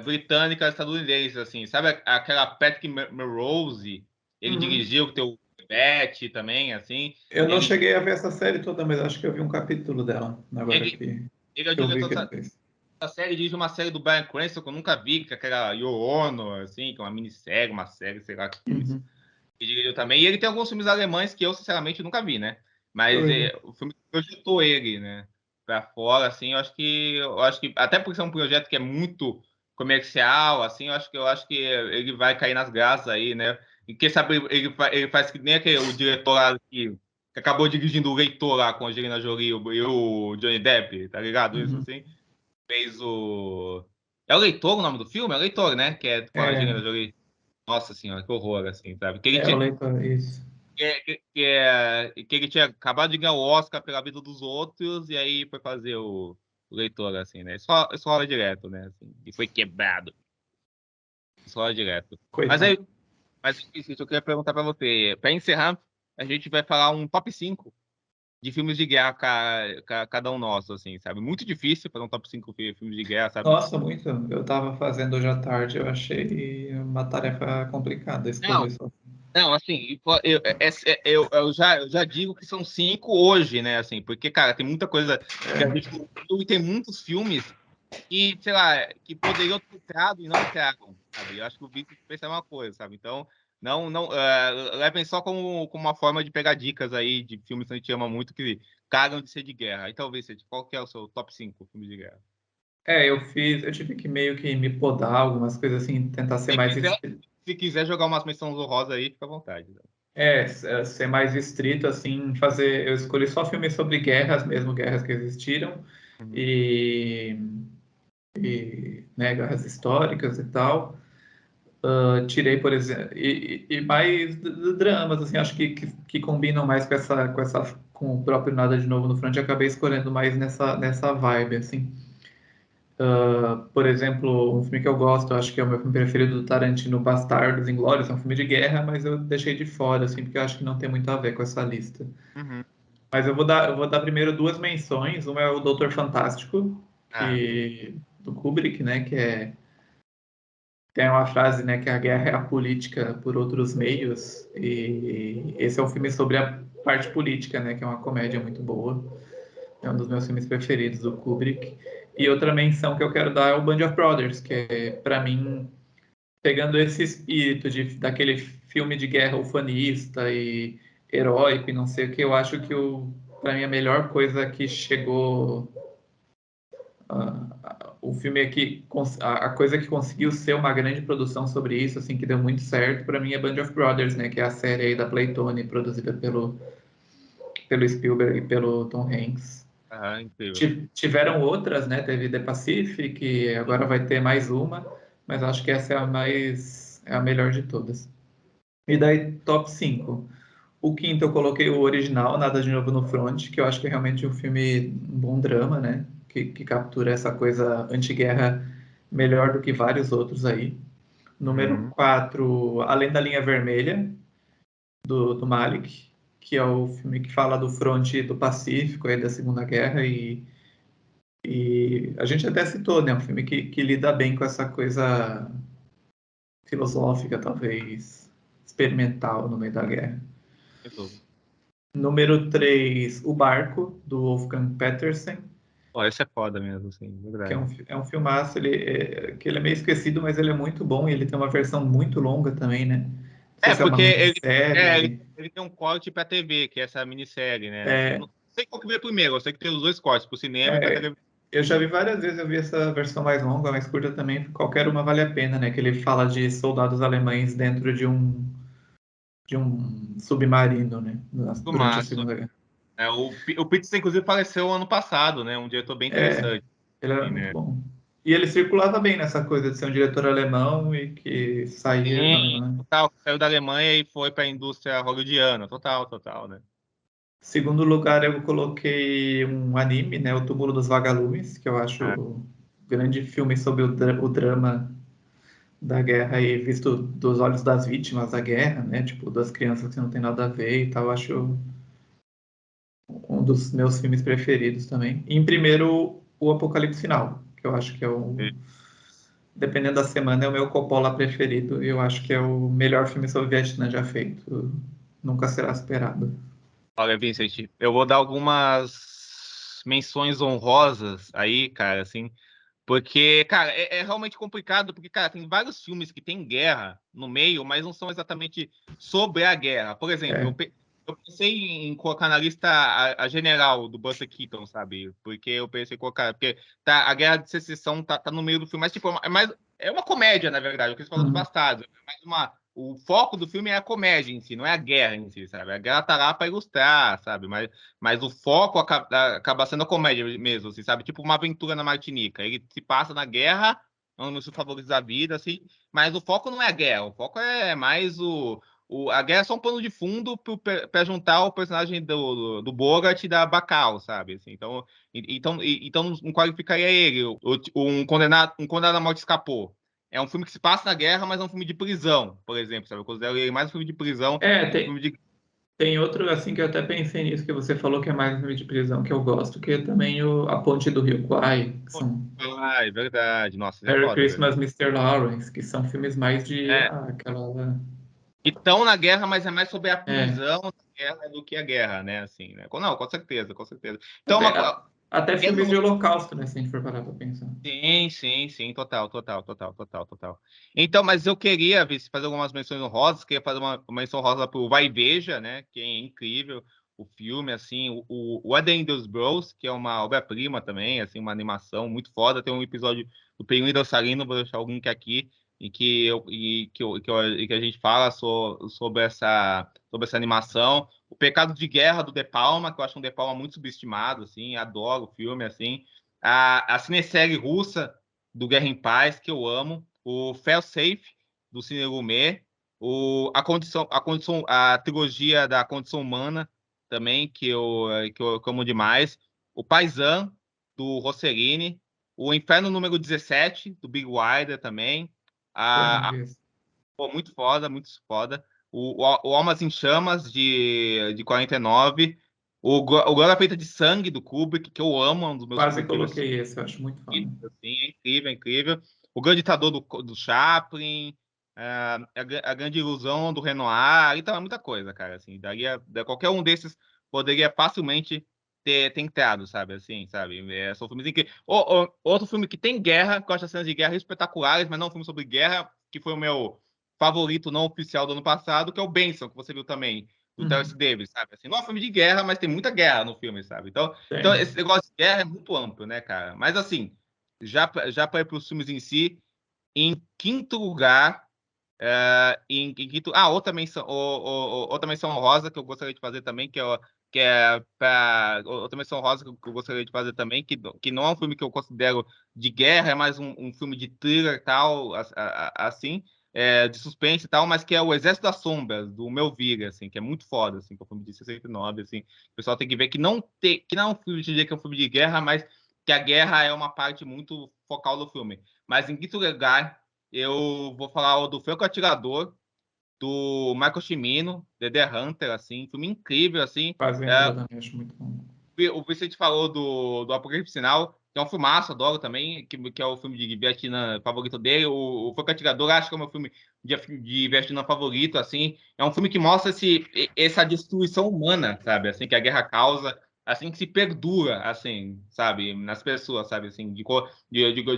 britânicas estadunidenses, assim, sabe aquela Patrick Melrose, ele Uhum. dirigiu, que tem o Beth também, assim, Eu não ele, cheguei a ver essa série toda, mas acho que eu vi um capítulo dela, agora ele, que ele é o eu vi diretor que ele fez. dessa série, dirige uma série do Bryan Cranston que eu nunca vi, que é aquela Your Honor, assim, que é uma minissérie, uma série, sei lá o que é isso. Uhum. E dirigiu também. E ele tem alguns filmes alemães que eu, sinceramente, nunca vi, né? Mas Foi. o filme que projetou ele, né? Pra fora, assim, eu acho que até porque é um projeto que é muito comercial, assim, eu acho que ele vai cair nas graças aí, né? E quem sabe ele faz que nem aquele, o diretor lá que que acabou dirigindo o Leitor lá com a Angelina Jolie e o Johnny Depp, tá ligado? Isso, Uhum. assim. Fez o... É o Leitor o nome do filme? É o Leitor, né? Que é com a É, Angelina Jolie. Nossa senhora, que horror, assim, sabe? Que ele é o tinha, leitor, isso. que ele tinha acabado de ganhar o Oscar pela vida dos outros e aí foi fazer o Leitor, assim, né? Isso rola direto, né? Assim, e foi quebrado. Isso rola direto. Mas Coitado. aí, isso eu queria perguntar pra você. Pra encerrar, a gente vai falar um top 5 de filmes de guerra, cada um nosso, assim, sabe? Muito difícil fazer um top 5 filmes de guerra, sabe? Nossa, muito. Eu estava fazendo hoje à tarde, eu achei uma tarefa complicada escolher Não, só. não, assim, eu já digo que são 5 hoje, né, assim, porque, cara, tem muita coisa que a gente concluiu e tem muitos filmes que, sei lá, que poderiam ter entrado e não entraram, sabe? Eu acho que o Victor pensa a mesma coisa, sabe? Então, não, levem só como uma forma de pegar dicas aí de filmes que a gente ama muito que cagam de ser de guerra. Então, Victor, qual que é o seu top 5 filmes de guerra? Eu tive que meio que me podar algumas coisas assim, tentar ser Se mais quiser, se quiser jogar umas menções honrosas aí, fica à vontade. Né? ser mais estrito assim, fazer, eu escolhi só filmes sobre guerras mesmo, guerras que existiram Uhum. e, né, guerras históricas e tal. Tirei, por exemplo, e mais dramas, assim, acho que combinam mais com o próprio Nada de Novo no Front, e acabei escolhendo mais nessa vibe, assim. Por exemplo, um filme que eu gosto, acho que é o meu filme preferido do Tarantino, Bastardos Inglórios, é um filme de guerra, mas eu deixei de fora, assim, porque eu acho que não tem muito a ver com essa lista. Uhum. Mas eu vou dar primeiro duas menções, uma é o Doutor Fantástico, Ah, do Kubrick, né, tem uma frase, né, que a guerra é a política por outros meios, e esse é um filme sobre a parte política, né, que é uma comédia muito boa. É um dos meus filmes preferidos do Kubrick. E outra menção que eu quero dar é o Band of Brothers, que é, para mim, pegando esse espírito daquele filme de guerra ufanista e heróico e não sei o que, eu acho que para mim a melhor coisa que chegou o filme é que a coisa que conseguiu ser uma grande produção sobre isso, assim, que deu muito certo, para mim é Band of Brothers, né, que é a série aí da Playtone, produzida pelo Spielberg e pelo Tom Hanks. incrível. Tiveram outras, né, teve The Pacific, e agora vai ter mais uma, mas acho que essa é a melhor de todas. E daí, top 5. O quinto eu coloquei o original, Nada de Novo no Front, que eu acho que é realmente um bom drama, né? Que captura essa coisa antiguerra melhor do que vários outros aí. Número Uhum. 4, Além da Linha Vermelha, do Malick, que é o filme que fala do fronte do Pacífico, aí da Segunda Guerra, e a gente até citou, né? Um filme que lida bem com essa coisa filosófica, talvez, experimental no meio da guerra. Resolvo. Número 3, O Barco, do Wolfgang Petersen, Pô, esse é foda mesmo, assim, que verdade. é um filmaço, que ele é meio esquecido, mas ele é muito bom, e ele tem uma versão muito longa também, né? Não sei É, se é uma porque minissérie. ele tem um corte pra TV, que é essa minissérie, né? Assim, eu É, não sei qual que veio primeiro, eu sei que tem os dois cortes, pro cinema e pra é, televisão. eu já vi várias vezes, eu vi essa versão mais longa, mais curta também, qualquer uma vale a pena, né? Que ele fala de soldados alemães dentro de um submarino, né? Do Durante a Márcio. Segunda Guerra. É, o Pitts, inclusive, faleceu ano passado, né? Um diretor bem É, interessante, ele era assim, muito né? bom. E ele circulava bem nessa coisa de ser um diretor alemão e que saía da Sim, Alemanha. total. Saiu da Alemanha e foi pra indústria hollywoodiana. Total, total, né? Segundo lugar, eu coloquei um anime, né? O Túmulo dos Vagalumes, que eu acho Ah, um grande filme sobre o drama da guerra e visto dos olhos das vítimas da guerra, né? Tipo, das crianças que não tem nada a ver e tal. Eu acho um dos meus filmes preferidos também. E em primeiro, o Apocalipse Final, que eu acho que é dependendo da semana, é o meu Coppola preferido e eu acho que é o melhor filme sobre Vietnã já feito. Nunca será superado. olha, Vincent, eu vou dar algumas menções honrosas aí, cara, assim, porque, cara, é realmente complicado, porque, cara, tem vários filmes que tem guerra no meio, mas não são exatamente sobre a guerra. Por exemplo, É. eu pensei em colocar na lista a General, do Buster Keaton, sabe? Porque eu pensei em colocar, porque tá, a Guerra de Secessão tá no meio do filme, mas, tipo, é uma comédia, na verdade, o que você falou dos Uhum. Bastardos, é mais o foco do filme é a comédia em si, não é a guerra em si, sabe? A guerra tá lá para ilustrar, sabe? Mas o foco acaba sendo a comédia mesmo, assim, sabe? Tipo uma aventura na Martinica. Ele se passa na guerra, nos seus favoritos da vida, assim, mas o foco não é a guerra, o foco é mais a guerra é só um pano de fundo para juntar o personagem do Bogart e da Bacall, sabe? Assim, então não qualificaria ele. Um condenado à morte escapou. É um filme que se passa na guerra, mas é um filme de prisão, por exemplo, sabe? Eu considero ele mais um filme de prisão É, do que um filme de... tem outro, assim, que eu até pensei nisso, que você falou que é mais um filme de prisão, que eu gosto, que é também A Ponte do Rio Kwai, que são Ah, é verdade. Nossa, isso é Merry foda, é Christmas, verdade. Mr. Lawrence, que são filmes mais de É, aquela... e estão na guerra, mas é mais sobre a É, prisão da guerra do que a guerra, né? Assim, né? Não, com certeza, com certeza. Então, até, até filmes de holocausto, né, se a gente for parar pra pensar. sim, sim, sim, total, total, total, total, total. Então, mas eu queria fazer algumas menções honrosas, queria fazer uma menção honrosa pro Vai e Veja, né, que é incrível o filme, assim, o Wedding dos Bros, que é uma obra-prima também, assim, uma animação muito foda, tem um episódio do Pinguim Dançarino, vou deixar o link aqui, e que a gente fala sobre essa animação. O Pecado de Guerra, do De Palma, que eu acho um De Palma muito subestimado, assim, adoro o filme, assim, a cinesérie russa do Guerra em Paz, que eu amo, o Fail-Safe, do Cine Lumet, a trilogia da Condição Humana, também, que eu amo demais, o Paisan, do Rossellini, o Inferno número 17, do Big Wilder também, Pô, não a, vi esse. pô, muito foda, muito foda. O Almas em Chamas, de 49. O Glória Feita de Sangue, do Kubrick, que eu amo, é um dos meus Quase Kubrick coloquei esse, eu acho muito foda. assim, é incrível, é incrível. O Grande Ditador do Chaplin, a Grande Ilusão do Renoir, então é muita coisa, cara, assim, qualquer um desses poderia facilmente ter entrado, sabe, assim, sabe, são filmes incríveis. Outro filme que tem guerra, que eu acho as cenas de guerra espetaculares, mas não é um filme sobre guerra, que foi o meu favorito não oficial do ano passado, que é o Benson, que você viu também, do Terence Uhum. Davis, sabe, assim, não é um filme de guerra, mas tem muita guerra no filme, sabe, então Tem. esse negócio de guerra é muito amplo, né, cara, mas assim, já para ir para os filmes em si, em quinto lugar, outra menção honrosa que eu gostaria de fazer também, outra menção honrosa que eu gostaria de fazer também, que não é um filme que eu considero de guerra, é mais um filme de thriller tal, assim, de suspense e tal, mas que é o Exército das Sombras, do Melville, assim, que é muito foda, assim, que é um filme de 69, assim, o pessoal tem que ver que não é um filme de que é um filme de guerra, mas que a guerra é uma parte muito focal do filme. Mas em quinto lugar, eu vou falar do Franco Atirador, do Michael Cimino, The Hunter, assim, filme incrível, assim. Quase entrou também, acho muito bom. O Vicente falou do Apocalipse Sinal, que é um filmaço, adoro também, que é o filme de Vietnã favorito dele. O Franco Atirador, acho que é o meu filme de Vietnã favorito, assim. É um filme que mostra essa destruição humana, sabe? Assim, que a guerra causa, assim, que se perdura, assim, sabe? Nas pessoas, sabe? Assim, de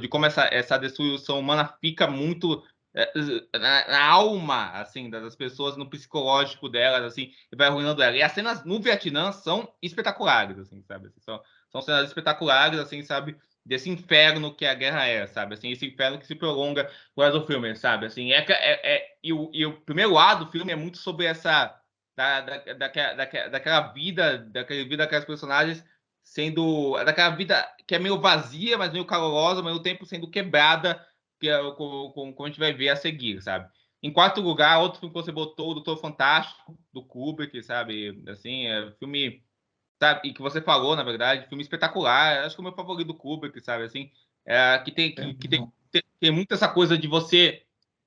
como essa destruição humana fica muito na alma, assim, das pessoas, no psicológico delas, assim, e vai arruinando ela. E as cenas no Vietnã são espetaculares, assim, sabe? Assim, são cenas espetaculares, assim, sabe? Desse inferno que a guerra é, sabe? Assim, esse inferno que se prolonga por causa do filme, sabe? Assim, e o primeiro lado do filme é muito sobre essa daquela vida daquelas personagens sendo daquela vida que é meio vazia, mas meio calorosa, ao mesmo tempo sendo quebrada, como a gente vai ver a seguir, sabe? Em quarto lugar, outro filme que você botou, o Doutor Fantástico, do Kubrick, sabe? Assim, filme, sabe? E que você falou, na verdade, filme espetacular. Acho que é o meu favorito do Kubrick, sabe? Assim, que tem, É que, muito que bom. tem muito essa coisa de você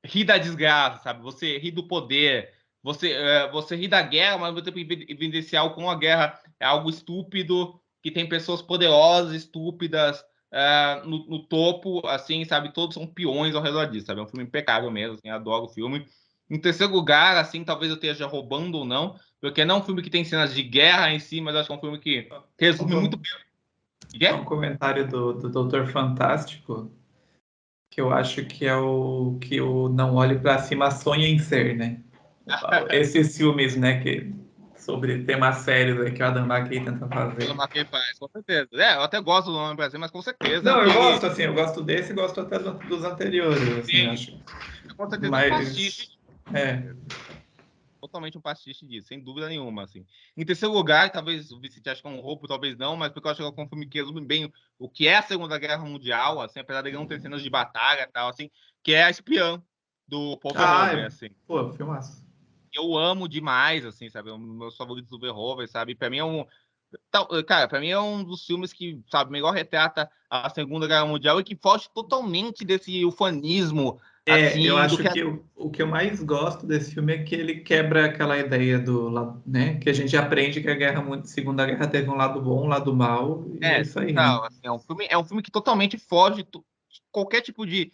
rir da desgraça, sabe? Você rir do poder, você rir da guerra, mas você evidenciar o como a guerra é algo estúpido, que tem pessoas poderosas, estúpidas, no topo, assim, sabe? Todos são peões ao redor disso, sabe? É um filme impecável mesmo, assim, adoro o filme. Em terceiro lugar, assim, talvez eu esteja roubando ou não, porque não é um filme que tem cenas de guerra em si, mas acho que é um filme que resume muito bem. Só um comentário do Doutor Fantástico, que eu acho que é o que o Não Olhe Pra Cima sonha em ser, né? Esses filmes, né, que sobre temas sérios aí que o Adam McKay tenta Pelo fazer. Marquês Paz, com certeza. Eu até gosto do Nome Brasil, mas com certeza é o Não, que eu ele. gosto, assim, eu gosto desse e gosto até dos anteriores, assim, eu Sim, acho. com certeza é um Mas pastiche. É, Totalmente um pastiche disso, sem dúvida nenhuma, assim. Em terceiro lugar, talvez o Vicente ache que é um roubo, talvez não, mas porque eu acho que é um filme que resume bem o que é a Segunda Guerra Mundial, assim, apesar de não ter cenas de batalha e tal, assim, que é A Espiã, do Paul Verhoeven, assim. pô, filmaço. Eu amo demais, assim, sabe? É um dos meus favoritos do Verhoeven, sabe? Pra mim é um... Cara, pra mim é um dos filmes que, sabe, melhor retrata a Segunda Guerra Mundial e que foge totalmente desse ufanismo, Eu assim, do acho que... que o que eu mais gosto desse filme é que ele quebra aquela ideia né, que a gente aprende que Segunda Guerra teve um lado bom, um lado mal, e é isso aí, né? Total, assim, é um filme que totalmente foge de qualquer tipo de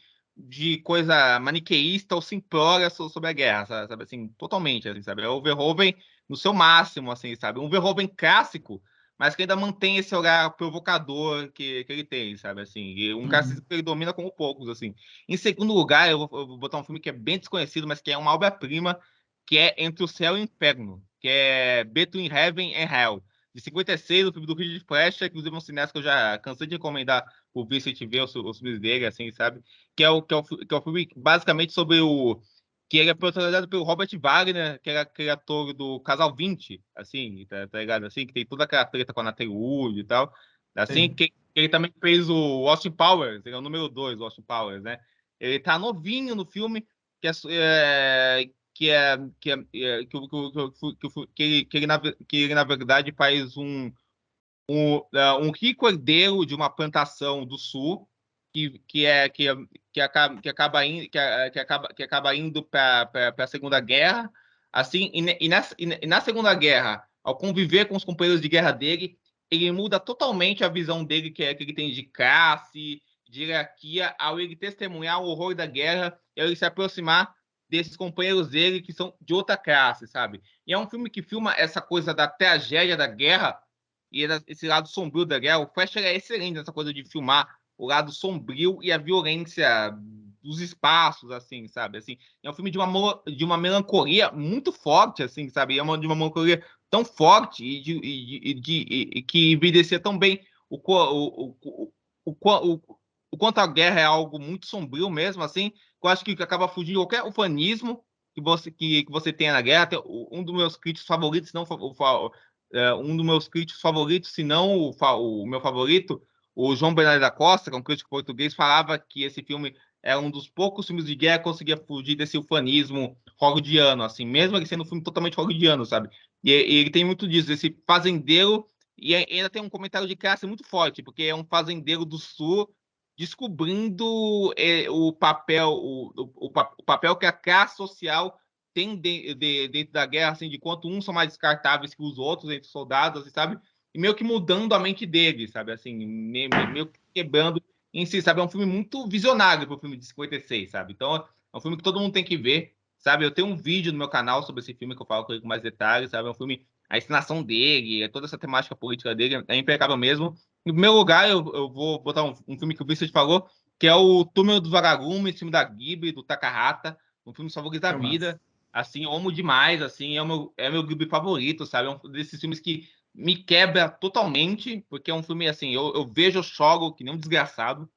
coisa maniqueísta ou simplória sobre a guerra, sabe, assim, totalmente, assim, sabe? É o Verhoeven no seu máximo, assim, sabe? Um Verhoeven clássico, mas que ainda mantém esse olhar provocador que ele tem, sabe, assim, e um clássico Uhum. que ele domina como poucos, assim. Em segundo lugar, eu vou botar um filme que é bem desconhecido, mas que é uma obra-prima, que é Entre o Céu e o Inferno, que é Between Heaven and Hell, de 56, o filme do Richard Fleischer, inclusive um cineasta que eu já cansei de recomendar o Vincent ver os filmes dele, assim, sabe? Que é o filme basicamente sobre o... Que ele é protagonizado pelo Robert Wagner, que era aquele ator do Casal 20, assim, tá ligado? Assim, que tem toda aquela treta com a Natalie Wood e tal. Assim, Sim. que ele também fez o Austin Powers, ele é o número 2, o Austin Powers, né? Ele tá novinho no filme, que é, que ele, na verdade, faz um rico herdeiro de uma plantação do sul que acaba indo para a Segunda Guerra, assim, e na Segunda Guerra, ao conviver com os companheiros de guerra dele, ele muda totalmente a visão dele que ele tem de classe, de hierarquia, ao ele testemunhar o horror da guerra e ao ele se aproximar desses companheiros dele que são de outra classe, sabe? E é um filme que filma essa coisa da tragédia da guerra e esse lado sombrio da guerra. O Fleischer é excelente nessa coisa de filmar o lado sombrio e a violência dos espaços, assim, sabe? Assim, é um filme de uma melancolia muito forte, assim, sabe? De uma melancolia tão forte e que evidencia tão bem o quanto a guerra é algo muito sombrio mesmo, assim, que eu acho que acaba fugindo de qualquer ufanismo que você tenha na guerra. Um dos meus críticos favoritos, não um dos meus críticos favoritos, se não o meu favorito, o João Bernardo da Costa, que é um crítico português, falava que esse filme é um dos poucos filmes de guerra que conseguia fugir desse ufanismo hollywoodiano, assim, mesmo ele sendo um filme totalmente hollywoodiano, sabe? E ele tem muito disso, esse fazendeiro, e ainda tem um comentário de classe muito forte, porque é um fazendeiro do sul descobrindo o papel que a classe social tem dentro da guerra, assim, de quanto uns são mais descartáveis que os outros entre os soldados, assim, sabe? E meio que mudando a mente dele, sabe? Assim, meio que quebrando em si, sabe? É um filme muito visionário para o filme de 56, sabe? Então, é um filme que todo mundo tem que ver, sabe? Eu tenho um vídeo no meu canal sobre esse filme que eu falo com ele com mais detalhes, sabe? É um filme, a encenação dele, toda essa temática política dele é impecável mesmo. Em primeiro lugar, eu vou botar um filme que o Vicente falou, que é o Túmulo dos Vagalumes, filme da Ghibli, do Takahata, um filme favorito da Filmaço. vida. Assim, eu amo demais, assim, é meu Ghibli favorito, sabe? É um desses filmes que me quebra totalmente, porque é um filme, assim, eu vejo, eu choro que nem um desgraçado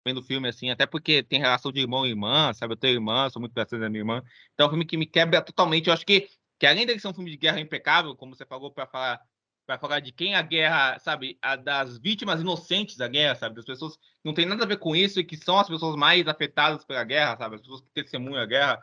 vendo o filme, assim, até porque tem relação de irmão e irmã, sabe? Eu tenho irmã, sou muito presente da minha irmã. Então é um filme que me quebra totalmente. Eu acho que além de ser um filme de guerra impecável, como você falou, para falar de quem a guerra, sabe? Das vítimas inocentes da guerra, sabe? Das pessoas que não tem nada a ver com isso e que são as pessoas mais afetadas pela guerra, sabe? As pessoas que testemunham a guerra,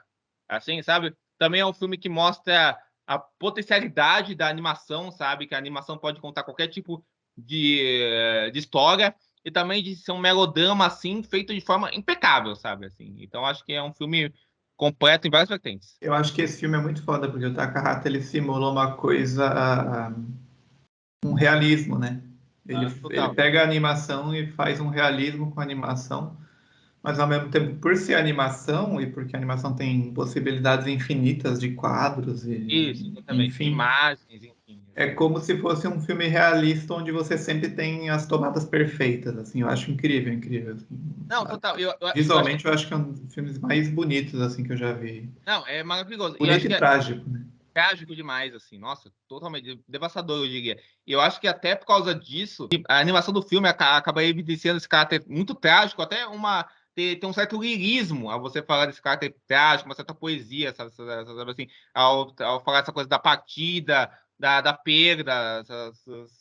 assim, sabe? Também é um filme que mostra a potencialidade da animação, sabe? Que a animação pode contar qualquer tipo de história e também de ser um melodrama, assim, feito de forma impecável, sabe? Assim, então, acho que é um filme completo em várias vertentes. Eu acho que esse filme é muito foda, porque o Takahata ele simula uma coisa, um realismo, né? Ele Total. pega a animação e faz um realismo com a animação, mas ao mesmo tempo, por ser animação e porque a animação tem possibilidades infinitas de quadros Isso, e, exatamente. De enfim, imagens, enfim. é Assim. como se fosse um filme realista onde você sempre tem as tomadas perfeitas, assim. Eu acho incrível, incrível, assim. Não, total. Eu acho que Visualmente, eu acho que é um dos filmes mais bonitos, assim, que eu já vi. não, é maravilhoso. E eu Bonito acho que e é trágico, né? trágico demais, assim. Nossa, totalmente devastador, eu diria. E eu acho que até por causa disso, a animação do filme acaba evidenciando esse caráter muito trágico, até uma ter um certo lirismo ao você falar desse caráter trágico, uma certa poesia, sabe assim, ao falar essa coisa da partida, da perda,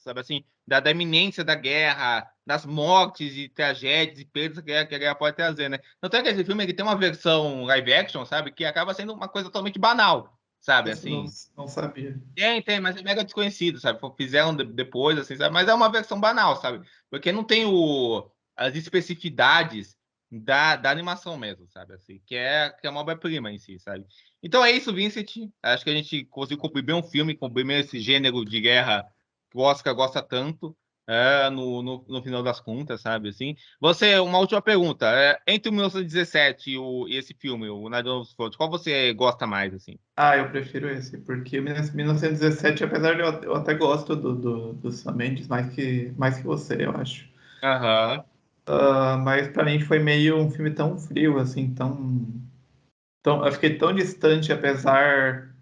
sabe assim, da iminência da guerra, das mortes e tragédias e perdas que a guerra pode trazer, né? Tanto é que esse filme ele tem uma versão live action, sabe, que acaba sendo uma coisa totalmente banal, sabe, Isso não, assim. não sabia. Tem, mas é mega desconhecido, sabe? Fizeram depois, assim, sabe? Mas é uma versão banal, sabe? Porque não tem as especificidades da animação mesmo, sabe? Assim, que é uma obra-prima em si, sabe? Então é isso, Vincent. Acho que a gente conseguiu cumprir bem um filme, cumprir bem esse gênero de guerra que o Oscar gosta tanto, no final das contas, sabe? Assim, uma última pergunta. Entre o 1917 e esse filme, o Night of the Front, qual você gosta mais, assim? Ah, eu prefiro esse, porque 1917, apesar de eu até gosto do Sam Mendes mais que você, eu acho. Aham. Mas pra mim foi meio um filme tão frio, assim, eu fiquei tão distante, apesar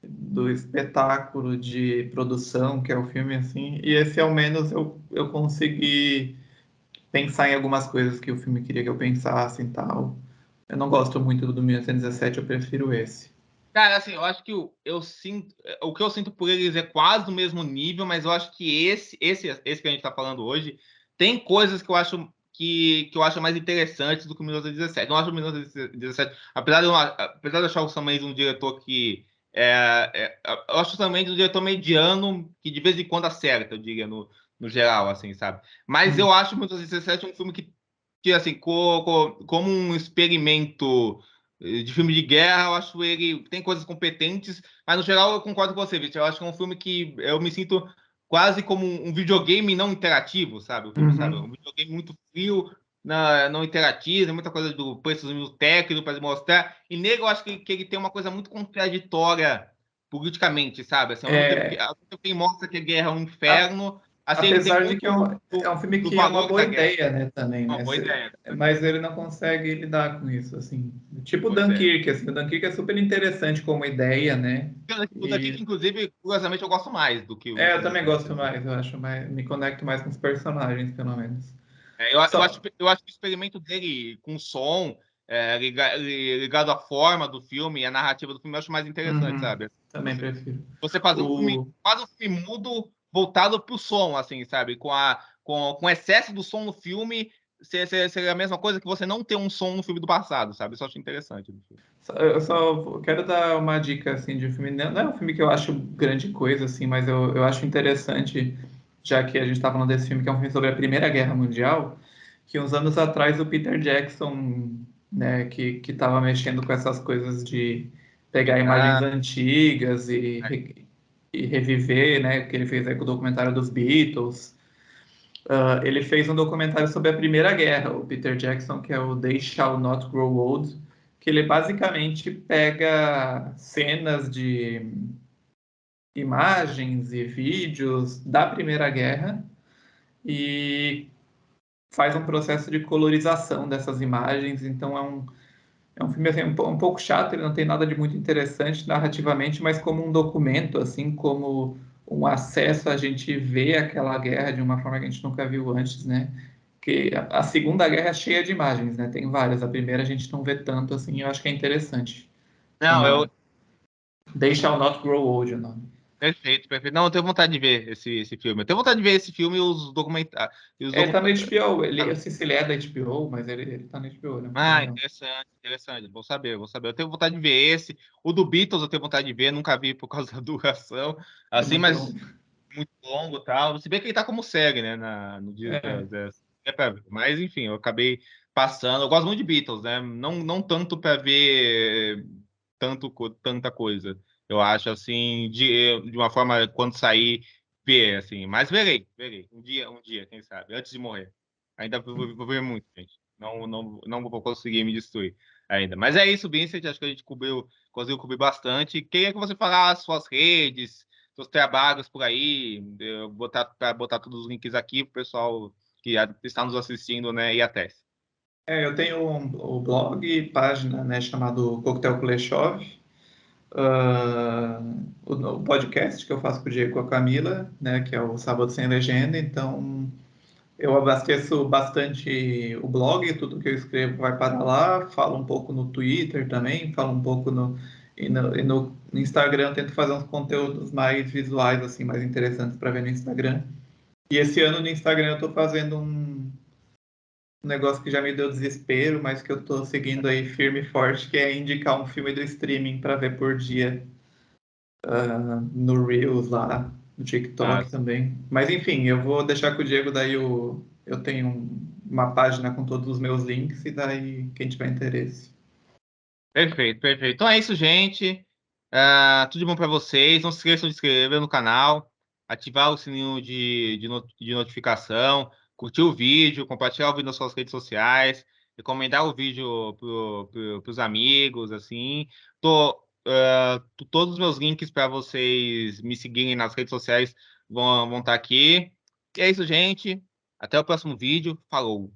do espetáculo de produção que é o filme, assim, e esse ao menos eu consegui pensar em algumas coisas que o filme queria que eu pensasse e tal. Eu não gosto muito do 1917, eu prefiro esse. Cara, assim, eu acho que eu sinto, o que eu sinto por eles é quase do mesmo nível, mas eu acho que esse que a gente tá falando hoje tem coisas que eu acho que eu acho mais interessantes do que o 1917. Não acho o 1917, apesar de achar o Sam Mendes um diretor que eu acho também um diretor mediano que de vez em quando acerta, eu diria, no geral, assim, sabe? Mas Hum. eu acho o 1917 um filme que assim, como um experimento de filme de guerra, eu acho ele tem coisas competentes, mas no geral eu concordo com você, Victor. Eu acho que é um filme que eu me sinto quase como um videogame não interativo, sabe? O filme, sabe? Um Uhum. videogame muito frio, não interativo, muita coisa do preço técnico para mostrar. E nele eu acho que ele tem uma coisa muito contraditória politicamente, sabe? Assim, É, ao mesmo tempo que ele mostra que a guerra é um a- inferno, assim, ele tem apesar de que muito é um filme do que é uma valor boa da guerra. ideia, né, também, Uma né? boa ideia. Mas ele não consegue lidar com isso, assim. Tipo Pois é. Dunkirk, assim. O Dunkirk é super interessante como ideia, né? O daqui, E inclusive, curiosamente, eu gosto mais do que o eu também 1917. gosto mais, eu acho me conecto mais com os personagens, pelo menos. Só, Eu acho que o experimento dele com som, ligado à forma do filme, a narrativa do filme, eu acho mais interessante, uhum, sabe? também prefiro. Você fazer um filme, O, quase um filme mudo voltado pro som, assim, sabe? Com excesso do som no filme, seria a mesma coisa que você não ter um som no filme do passado, sabe? Isso eu acho interessante. eu só quero dar uma dica, assim, de um filme. Não é um filme que eu acho grande coisa, assim, mas eu acho interessante, já que a gente está falando desse filme, que é um filme sobre a Primeira Guerra Mundial, que uns anos atrás o Peter Jackson, né, que estava mexendo com essas coisas de pegar imagens Ah, antigas e reviver, né, que ele fez aí com o documentário dos Beatles. Ele fez um documentário sobre a Primeira Guerra, o Peter Jackson, que é o They Shall Not Grow Old, que ele basicamente pega cenas de imagens e vídeos da Primeira Guerra e faz um processo de colorização dessas imagens. Então é um filme assim, um pouco chato, ele não tem nada de muito interessante narrativamente, mas como um documento, assim como um acesso a gente ver aquela guerra de uma forma que a gente nunca viu antes, né? Que a Segunda Guerra é cheia de imagens, né? Tem várias. A primeira a gente não vê tanto assim, eu acho que é interessante. não, Chama They Shall Not Grow Old, o nome. perfeito, perfeito. Não, eu tenho vontade de ver esse filme. Eu tenho vontade de ver esse filme e os documentários. Ele tá no HBO, eu sei se ele é da HBO, mas ele tá no HBO, ele é um filme legal. Interessante, interessante. Vou saber, vou saber. Eu tenho vontade de ver esse. O do Beatles eu tenho vontade de ver, nunca vi por causa da duração. É Assim, muito longo. mas muito longo e tal. Se bem que ele tá como série, né? No dia É, pra ver. Mas, enfim, eu acabei passando. Eu gosto muito de Beatles, né? Não tanto para ver tanta coisa. Eu acho, assim, de uma forma, quando sair, ver, assim. Mas verei. Um dia, quem sabe, antes de morrer. Ainda vou ver muito, gente. Não vou conseguir me destruir ainda. Mas é isso, Vincent. Acho que a gente conseguiu cobrir bastante. Queria que você falasse suas redes, seus trabalhos por aí, para botar todos os links aqui para o pessoal que está nos assistindo, né, ir até. eu tenho o blog, página, né, chamado Coquetel Kuleshov, o podcast que eu faço com o Diego e com a Camila, né, que é o Sábado Sem Legenda. Então, Eu abasteço bastante o blog, tudo que eu escrevo vai para lá, falo um pouco no Twitter também, falo um pouco no Instagram, eu tento fazer uns conteúdos mais visuais, assim, mais interessantes para ver no Instagram. E esse ano no Instagram eu estou fazendo um negócio que já me deu desespero, mas que eu estou seguindo aí firme e forte, que é indicar um filme do streaming para ver por dia, no Reels lá, no Ah, TikTok também. Mas enfim, eu vou deixar com o Diego, daí eu tenho uma página com todos os meus links, e daí quem tiver interesse. perfeito, perfeito. Então é isso, gente. Tudo de bom para vocês. Não se esqueçam de se inscrever no canal, ativar o sininho de notificação, curtir o vídeo, compartilhar o vídeo nas suas redes sociais, recomendar o vídeo para os amigos, assim. Todos os meus links para vocês me seguirem nas redes sociais vão estar aqui. E é isso, gente. Até o próximo vídeo. Falou!